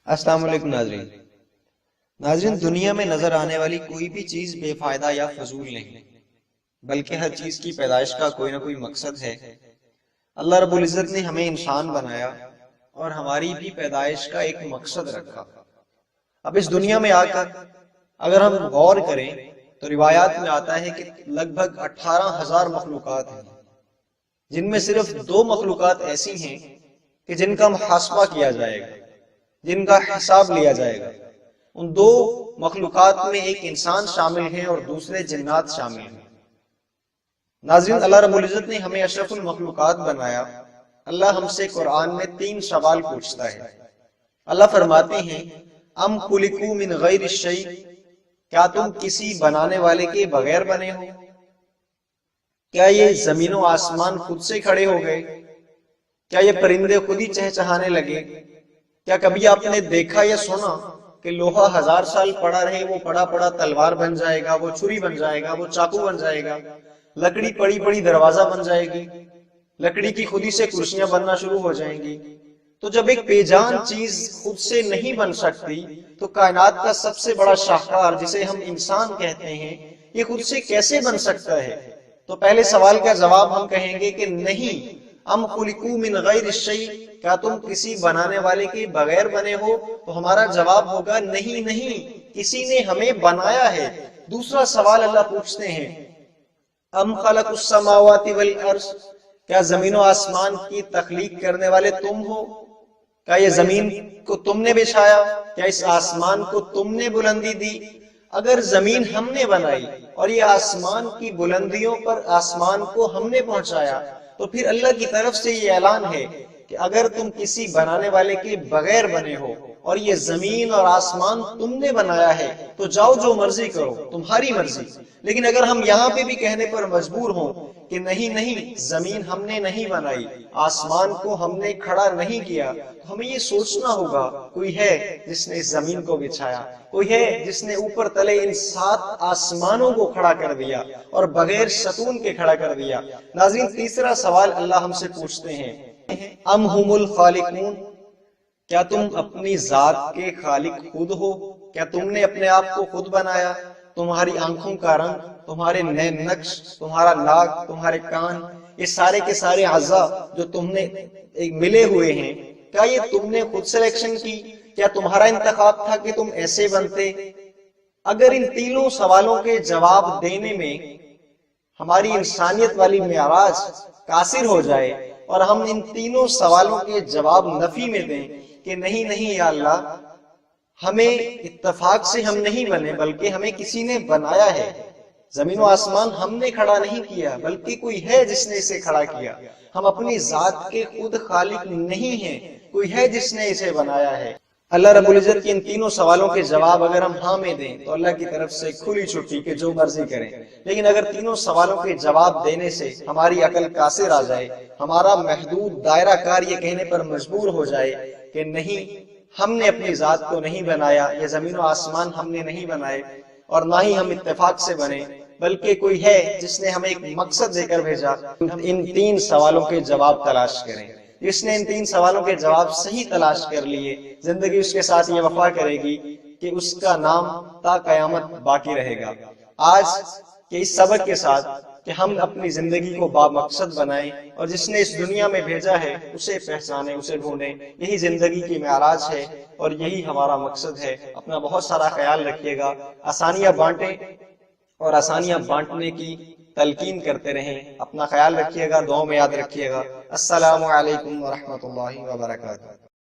السلام علیکم ناظرین، دنیا میں نظر آنے والی کوئی بھی چیز بے فائدہ یا فضول نہیں، بلکہ ہر چیز کی پیدائش کا کوئی نہ کوئی مقصد ہے۔ اللہ رب العزت نے ہمیں انسان بنایا اور ہماری بھی پیدائش کا ایک مقصد رکھا۔ اب اس دنیا میں آ کر اگر ہم غور کریں تو روایات میں آتا ہے کہ لگ بھگ 18,000 مخلوقات ہیں، جن میں صرف 2 مخلوقات ایسی ہیں کہ جن کا محاسبہ کیا جائے گا، جن کا حساب لیا جائے گا۔ ان 2 مخلوقات میں ایک انسان شامل ہے اور دوسرے جنات شامل ہیں۔ ناظرین، اللہ رب العزت نے ہمیں اشرف المخلوقات بنایا۔ اللہ ہم سے قرآن میں 3 سوال پوچھتا ہے۔ اللہ فرماتے ہیں ام خلقوا من غیر الشیء، کیا تم کسی بنانے والے کے بغیر بنے ہو؟ کیا یہ زمین و آسمان خود سے کھڑے ہو گئے؟ کیا یہ پرندے خود ہی چہچہانے لگے؟ کیا کبھی آپ نے دیکھا یا سنا کہ لوہا 1000 سال پڑا رہے، وہ پڑا پڑا تلوار بن جائے گا، وہ چھری بن جائے گا، وہ چاقو بن جائے گا، لکڑی پڑی پڑی دروازہ بن جائے گی، لکڑی کی خود ہی سے کرسیاں بننا شروع ہو جائیں گی؟ تو جب ایک بے جان چیز خود سے نہیں بن سکتی تو کائنات کا سب سے بڑا شاہکار جسے ہم انسان کہتے ہیں، یہ خود سے کیسے بن سکتا ہے؟ تو پہلے سوال کا جواب ہم کہیں گے کہ نہیں، ام خلقوا من غیر الشیء، کیا تم کسی بنانے والے کے بغیر بنے ہو؟ تو ہمارا جواب ہوگا نہیں، کسی نے ہمیں بنایا ہے۔ دوسرا سوال اللہ پوچھتے ہیں ام خلق السماوات والارض، کیا زمین و آسمان کی تخلیق کرنے والے تم ہو؟ کیا یہ زمین کو تم نے بچھایا؟ کیا اس آسمان کو تم نے بلندی دی؟ اگر زمین ہم نے بنائی اور یہ آسمان کی بلندیوں پر آسمان کو ہم نے پہنچایا، تو پھر اللہ کی طرف سے یہ اعلان ہے کہ اگر تم کسی بنانے والے کے بغیر بنے ہو اور یہ زمین اور آسمان تم نے بنایا ہے تو جاؤ جو مرضی کرو، تمہاری مرضی۔ لیکن اگر ہم یہاں پہ بھی کہنے پر مجبور ہوں کہ نہیں، زمین ہم نے نہیں بنائی، آسمان کو ہم نے کھڑا نہیں کیا، تو ہمیں یہ سوچنا ہوگا کوئی ہے جس نے اس زمین کو بچھایا، کوئی ہے جس نے اوپر تلے ان 7 آسمانوں کو کھڑا کر دیا اور بغیر ستون کے کھڑا کر دیا۔ ناظرین، تیسرا سوال اللہ ہم سے پوچھتے ہیں ام ہم الخالقون، کیا تم اپنی ذات کے خالق خود ہو؟ کیا تم نے اپنے آپ کو خود بنایا؟ تمہاری آنکھوں کا رنگ، تمہارے نیم نقش، تمہارا ناک، تمہارے کان، یہ سارے کے سارے اعضاء جو تم نے ملے ہوئے ہیں، کیا یہ تم نے خود سلیکشن کی؟ کیا تمہارا انتخاب تھا کہ تم ایسے بنتے؟ اگر ان تینوں سوالوں کے جواب دینے میں ہماری انسانیت والی معراج قاصر ہو جائے اور ہم ان تینوں سوالوں کے جواب نفی میں دیں کہ نہیں یا اللہ، ہمیں اتفاق سے ہم نہیں بنے بلکہ ہمیں کسی نے بنایا ہے، زمین و آسمان ہم نے کھڑا نہیں کیا بلکہ کوئی ہے جس نے اسے کھڑا کیا، ہم اپنی ذات کے خود خالق نہیں ہیں، کوئی ہے جس نے اسے بنایا ہے۔ اللہ رب العزت کی ان تینوں سوالوں کے جواب اگر ہم ہاں میں دیں تو اللہ کی طرف سے کھلی چھٹی کہ جو مرضی کریں۔ لیکن اگر تینوں سوالوں کے جواب دینے سے ہماری عقل قاصر آ جائے، ہمارا محدود دائرہ کار یہ کہنے پر مجبور ہو جائے کہ نہیں، ہم نے اپنی ذات کو نہیں بنایا، یہ زمین و آسمان ہم نے نہیں بنائے، اور نہ ہی ہم اتفاق سے بنے، بلکہ کوئی ہے جس نے ہمیں ایک مقصد دے کر بھیجا، ان 3 سوالوں کے جواب تلاش کریں۔ جس نے ان 3 سوالوں کے جواب صحیح تلاش کر لیے، زندگی اس کے ساتھ یہ وفا کرے گی کہ اس کا نام تا قیامت باقی رہے گا۔ آج کے اس سبق کے ساتھ کہ ہم اپنی زندگی کو بامقصد بنائیں اور جس نے اس دنیا میں بھیجا ہے اسے پہچانیں، اسے ڈھونڈیں، یہی زندگی کی معراج ہے اور یہی ہمارا مقصد ہے۔ اپنا بہت سارا خیال رکھیے گا، آسانیاں بانٹیں اور آسانیاں بانٹنے کی تلقین کرتے رہیں۔ اپنا خیال رکھیے گا، دعاؤں میں یاد رکھیے گا۔ السلام علیکم ورحمۃ اللہ وبرکاتہ۔